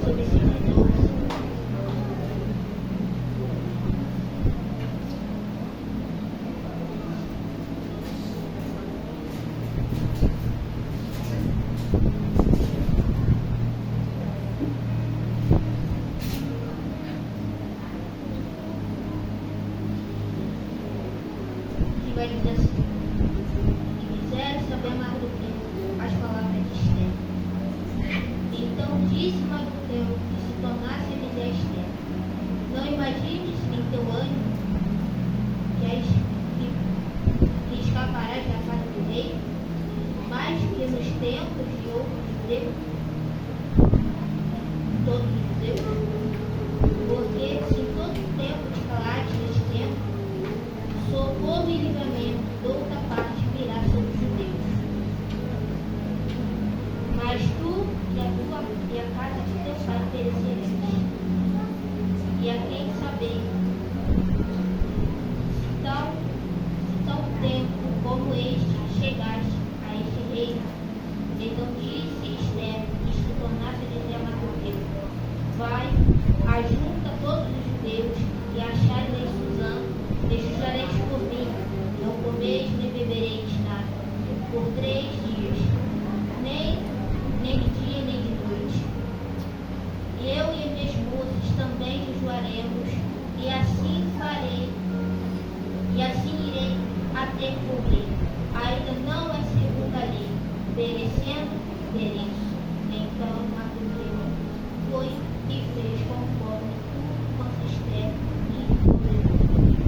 sobre esses idosos. E vai dizer assim: e quiser saber mais do que as palavras de Esther. Então disse Mardoqueu que se tornasse a dizer a Esther: não imagines em teu ânimo que escaparás da casa do rei, mas que nos tempos de outros judeus, todos os judeus, porque se em todo o tempo te calaste neste tempo, socorro e livramento de outra parte virá sobre os judeus. Mas tu e a casa de teu pai perecereis. E a quem saber, se tal tempo como este chegaste a este reino, então disse Esther que se tornasse a dizer a Mardoqueu: vai, ajunta todos os judeus e achares em Susã, e jujareis por mim, não comeis nem bebereis nada, por 3 dias, nem de dia nem de noite. Eu e as minhas moças também jejuaremos, e assim farei, e assim irei até cobrir. Ainda não é segundo a lei, perecendo, pereço. Então Mardoqueu foi e fez conforme quanto Esther e ordenou.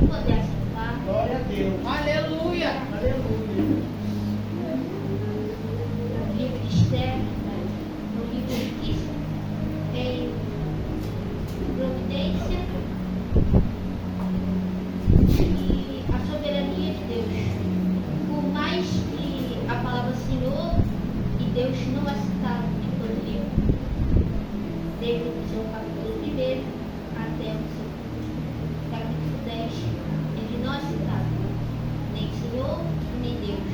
Poder aceitar. Glória a Deus. Aleluia. Aleluia. O livro de Esther, no livro riquíssimo em providência e a soberania de Deus. Por mais que a palavra Senhor e Deus não é citada em todo o livro, desde o seu capítulo 1 até o seu capítulo 10, ele não é citado, nem Senhor, nem Deus,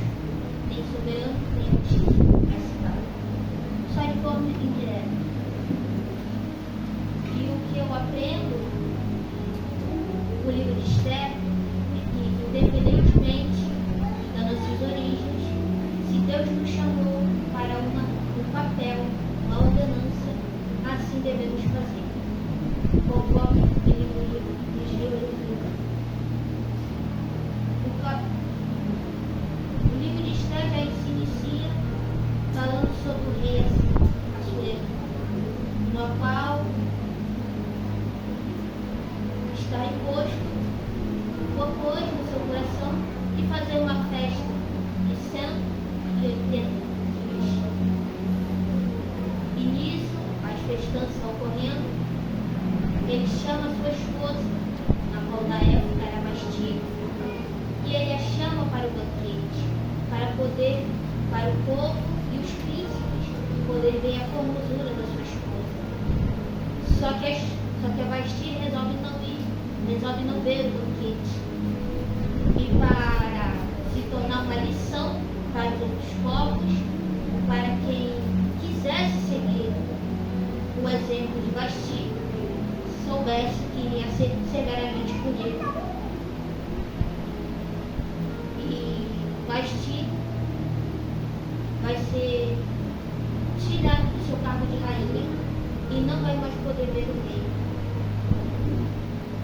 nem soberano, nem altíssimo é citado, só de forma indireta. E o que eu aprendo no livro de Esther é que, independentemente das nossas origens, se Deus nos chamou para um papel, uma ordenança, assim devemos fazer, conforme ele no livro de Gênesis. O livro de Esther já se inicia falando sobre o rei Assuero, no qual está imposto, propôs no seu coração de fazer uma festa de 180 dias. E nisso, as festanças ocorrendo, ele chama a sua esposa, na qual na época era Vasti, e ele a chama para o banquete, para o povo e os príncipes poder ver a formosura da sua esposa. Só que a Vasti resolve não ver o banquete. E para se tornar uma lição para os outros povos, para quem quisesse seguir o exemplo de Vasti, soubesse que iria ser severamente punido. E Vasti vai ser tirado do seu cargo de rainha e não vai mais poder ver o rei.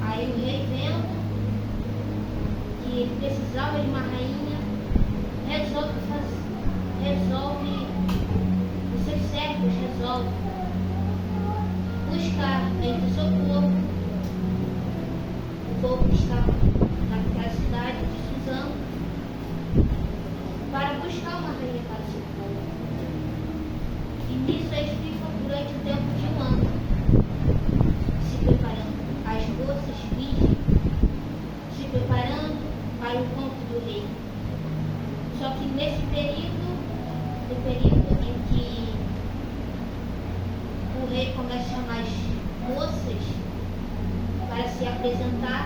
Aí o rei, vendo que ele precisava de uma rainha, os seus servos resolvem buscar entre o seu povo, o povo que estava naquela cidade de Susã, para buscar uma rainha para o seu povo. E nisso eles ficam durante o tempo de 1 ano, se preparando. As moças virgens se preparando para o encontro do rei. Só que nesse período, no período em que o rei começa a chamar as moças para se apresentar,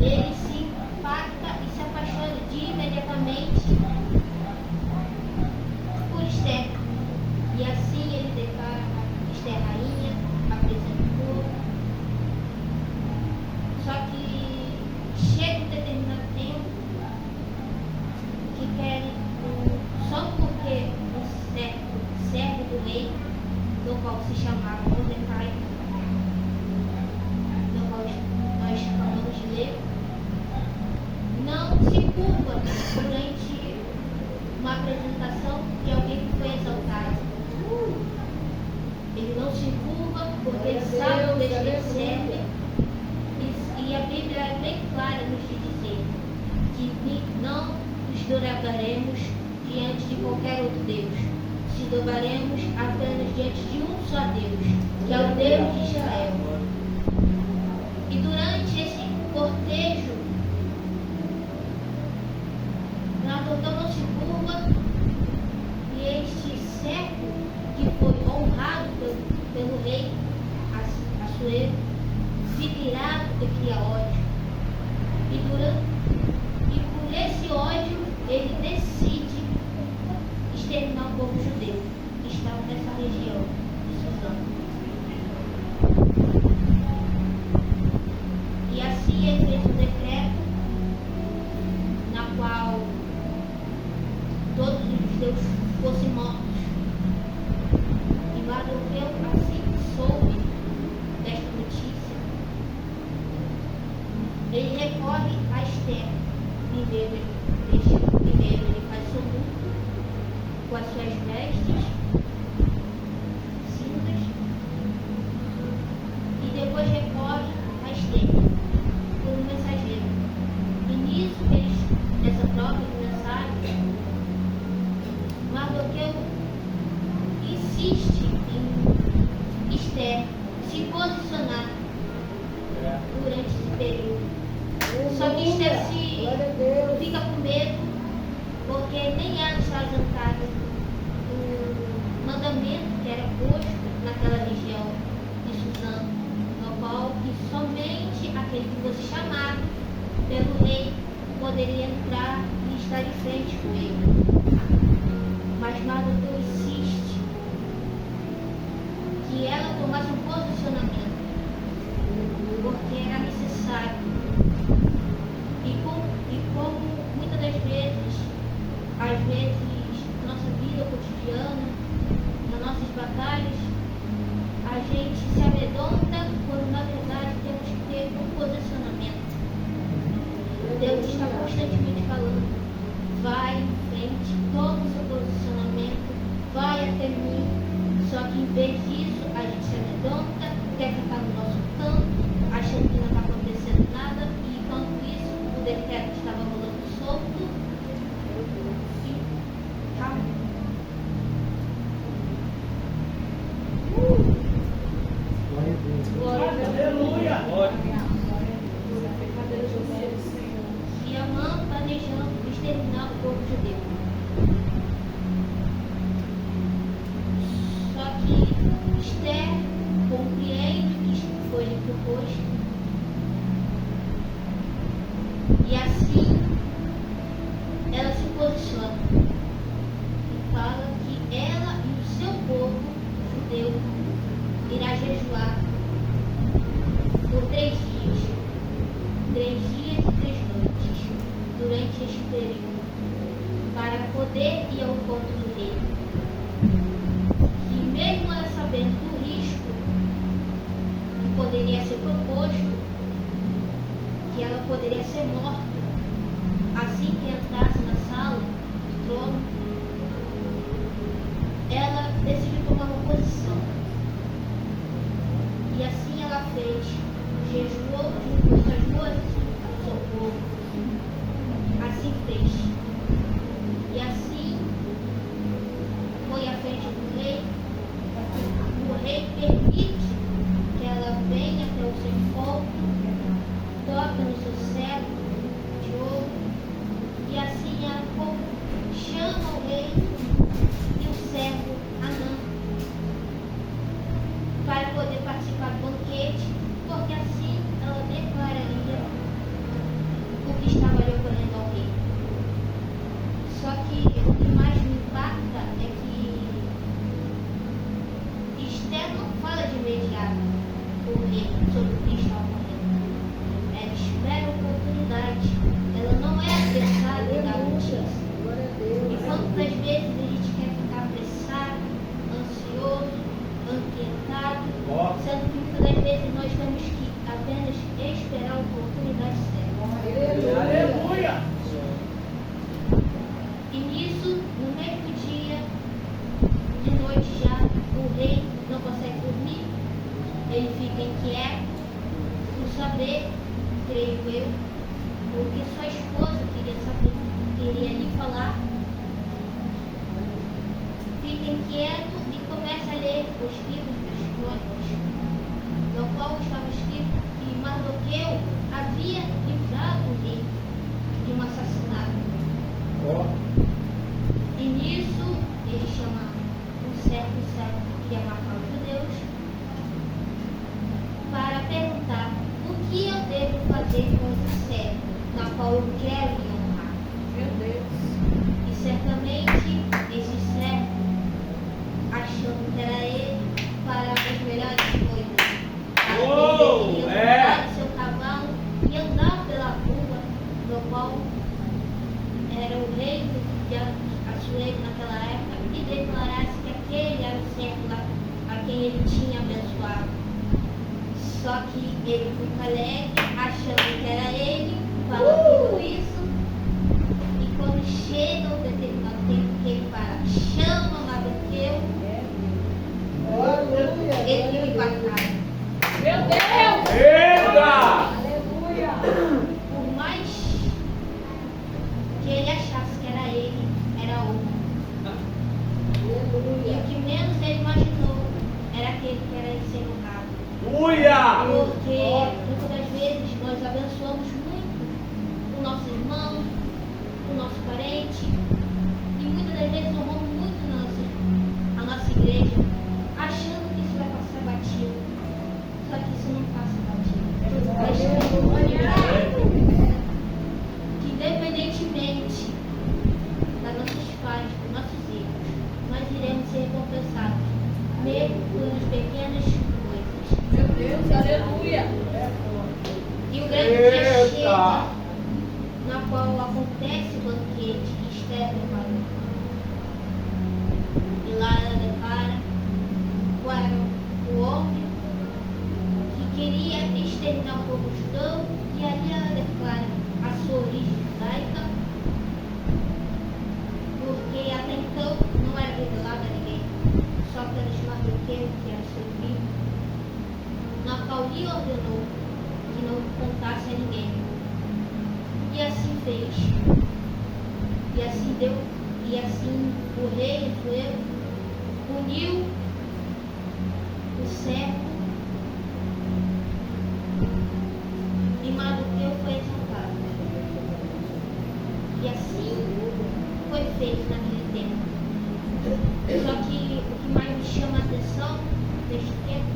ele se impacta e se apaixona de imediatamente por Esther. rei, do qual se chamava Mordecai, do qual nós acabamos de ler, não se curva durante uma apresentação de alguém que foi exaltado. Ele não se curva porque ele sabe o Deus que ele serve. E a Bíblia é bem clara nos dizer que não nos dobraremos diante de qualquer outro Deus. Se dobraremos apenas diante de um só Deus, que é o Deus de Israel. E durante esse cortejo, Nabucodonosor não se curva, e este servo que foi honrado pelo rei Assuero fica irado e cria ódio. E por esse ódio ele decide exterminar o povo judeu que estava nessa região de Suzã. E assim ele fez um decreto na qual todos os judeus fossem mortos. E Mardoqueu, assim que soube desta notícia, ele recorre a Esther. Primeiro ele faz seu luto com as suas vestes cinzas, e depois recorre a Esther por um mensageiro. E nisso, nessa troca de mensagem, Mardoqueu insiste em Esther se posicionar durante esse período. Só que Esther fica com medo, porque nem ela está adiantada do mandamento que era posto naquela região de Suzã, no qual que somente aquele que fosse chamado pelo rei poderia entrar e estar de frente com ele. Mas Mardoqueu insiste que ela tomasse um posicionamento, porque era necessário. E como muitas das vezes, às vezes, na nossa vida cotidiana, nas nossas batalhas, a gente se amedronta quando na verdade temos que ter um posicionamento. Deus está constantemente falando: vai em frente, toma o seu posicionamento, vai até mim. Só que em vez disso, a gente se amedronta, quer ficar no nosso canto, achando que não está acontecendo nada, e enquanto isso, o decreto estava rolando solto. E calma. Glória a Deus. Aleluia. E Amã planejando exterminar o povo judeu. Só que Esther compreende o que foi lhe proposto. E assim ela se posiciona e fala que ela e o seu povo judeu irá jejuar por 3 dias, 3 dias e 3 noites, durante este período, para poder ir ao encontro do rei. E mesmo ela sabendo do risco que poderia ser proposto, que ela poderia ser morta assim que entrasse na sala do trono, ela decidiu tomar uma posição. E assim ela fez, jejuou junto com as moças do seu povo. Assim fez. E assim foi à frente do rei. O rei permite que ela venha até o seu encontro, toca no seu cetro de ouro, e assim ela chama o rei e o servo Anã para poder participar do banquete, porque assim ela declararia o que estava lhe ocorrendo ao rei. Só que o que mais me impacta é que Esther não fala de imediato o rei sobre o que estava ocorrendo. Ela espera a oportunidade. Ela não é apressada em dar notícia. E quantas vezes a gente quer ficar apressado, ansioso, creio eu, o que sua esposa queria saber, queria lhe falar. Fiquem quietos e comece a ler os livros das crônicas, no qual estava escrito que Mardoqueu havia livrado o rei de um assassinato. E nisso ele chama um certo que ia matar os judeus para perguntar o que eu devo fazer com esse servo, na qual eu quero lhe honrar. Meu Deus. E certamente esse servo, achando que era ele, para as melhores coisas. Ele deveria montar seu cavalo e andar pela rua, no qual era o rei de Assuero naquela época, e declarasse que aquele era o servo a quem ele tinha abençoado. Só que ele ficou alegre, achando que era ele, falando tudo isso. E quando chega o determinado tempo que ele para, chama Mardoqueu, ele fica a cara. Meu Deus. Eita! Aleluia. Por mais que ele achasse que era ele, era outro. E o que menos ele imaginou era aquele que era ser honrado. Aleluia! Porque muitas das vezes nós abençoamos muito o nosso irmão, o nosso parente, e muitas das vezes honramos muito a nossa igreja, achando que isso vai passar batido. Só que isso não passa batido. Nós temos que olhar que, independentemente das nossas falhas, dos nossos erros, nós iremos ser recompensados, mesmo pelas pequenas coisas. Meu Deus, aleluia. E o grande dia Eita! chega, na qual acontece o banquete que Esther preparou. E lá ela declara qual era o homem que queria exterminar o povo judeu, e ali ela declara a sua origem judaica, porque até então não era revelado a ninguém, só pelos Mardoqueu, que era seu filho, na qual lhe ordenou que não contasse a ninguém. E assim fez. E assim deu. E assim o rei Assuero uniu o servo e Mardoqueu foi exaltado. E assim foi feito naquele tempo. Só que o que mais me chama a atenção neste tempo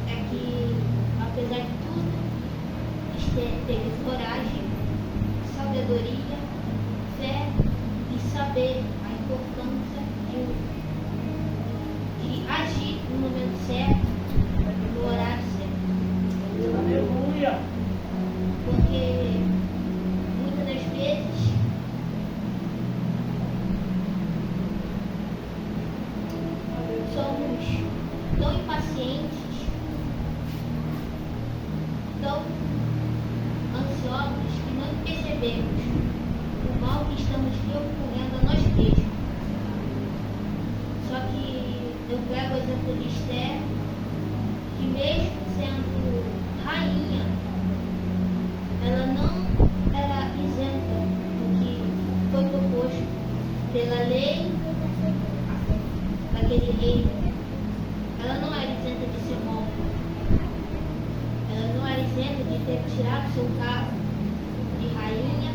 é que, apesar de tudo, Esther teve coragem, sabedoria, fé e saber a importância de agir no momento certo, no horário certo. Aleluia! Porque muitas das vezes somos tão impacientes, tão ansiosos, que não percebemos o mal que estamos ocorrendo a nós mesmos. Só que eu pego o exemplo de Esther, que mesmo sendo rainha, ela não era isenta do que foi proposto pela lei daquele rei. Ela não era isenta de ser morta. Ela não era isenta de ter tirado seu cargo de rainha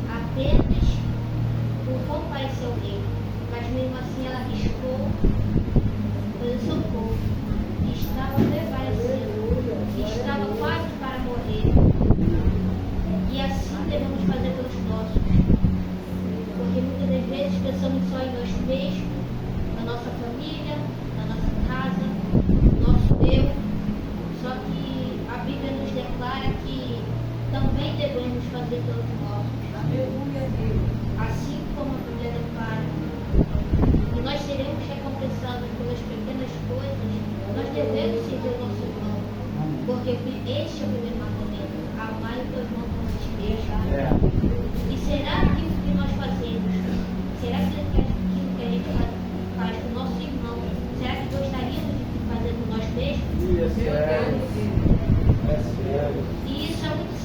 apenas por comparecer ao rei. Mas mesmo assim ela arriscou pelo seu povo, que estava prevalecendo, que estava quase para morrer. E assim devemos fazer pelos nossos. Porque muitas das vezes pensamos só em nós mesmos, na nossa família, na nossa casa, no nosso eu. Só que a Bíblia nos declara que também devemos fazer pelos nossos. Aleluia, Deus. Assim como a Bíblia declara que nós seremos recompensados pelas pequenas coisas, nós devemos servir o nosso irmão. Porque este é o primeiro mandamento: amar o teu irmão como a ti mesmo. E será que o que nós fazemos, será que aquilo que a gente faz com o nosso irmão, será que gostaríamos de fazer com nós mesmos? É sério. É sério. E isso é muito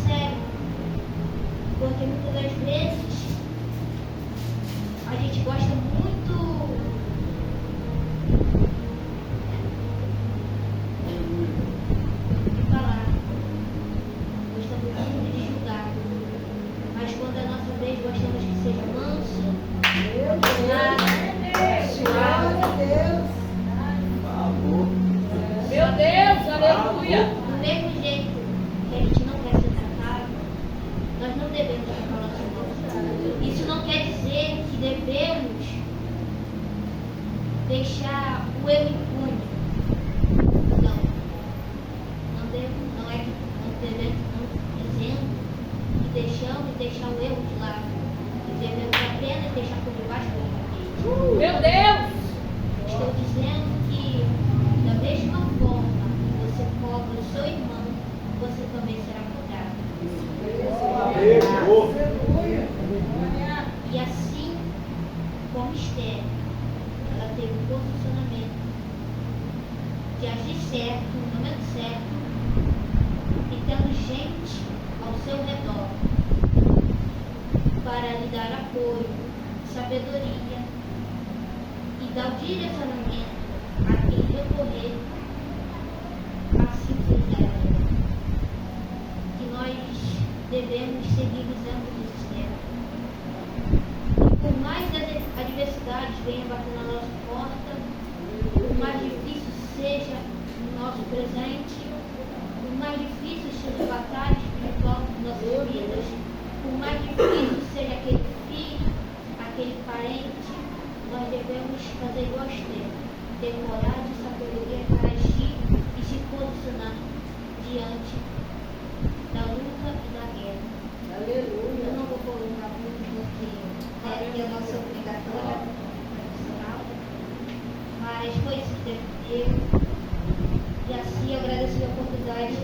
Aleluia. Do mesmo jeito que a gente não quer ser tratado, nós não devemos tratar o nosso irmão. Isso não quer dizer que devemos deixar o erro impune. Não. Não é que não devemos, não dizendo que deixamos de deixar o erro de lado. E devemos apenas deixar por debaixo do tapete. Meu Deus. Estou dizendo que, da mesma forma que você cobra o seu irmão, você também será cobrado. E assim como Esther, ela teve um posicionamento de agir certo, no momento certo, e tendo gente ao seu redor para lhe dar apoio, sabedoria e dar o direcionamento a quem recorrer, assim fez ela. Que nós devemos seguir o exemplo de Esther. Por mais adversidades venham bater na nossa porta, por mais difícil seja o nosso presente, por mais difícil seja a batalha espiritual de nossas vidas, por mais difícil seja aquele filho, aquele parente, nós devemos fazer igual a Esther, ter coragem e sabedoria para agir e se posicionar diante da luta e da guerra. Eu não vou colocar muito porque é a nossa obrigatória profissional, mas foi isso que Deus deu. E assim eu agradeço a oportunidade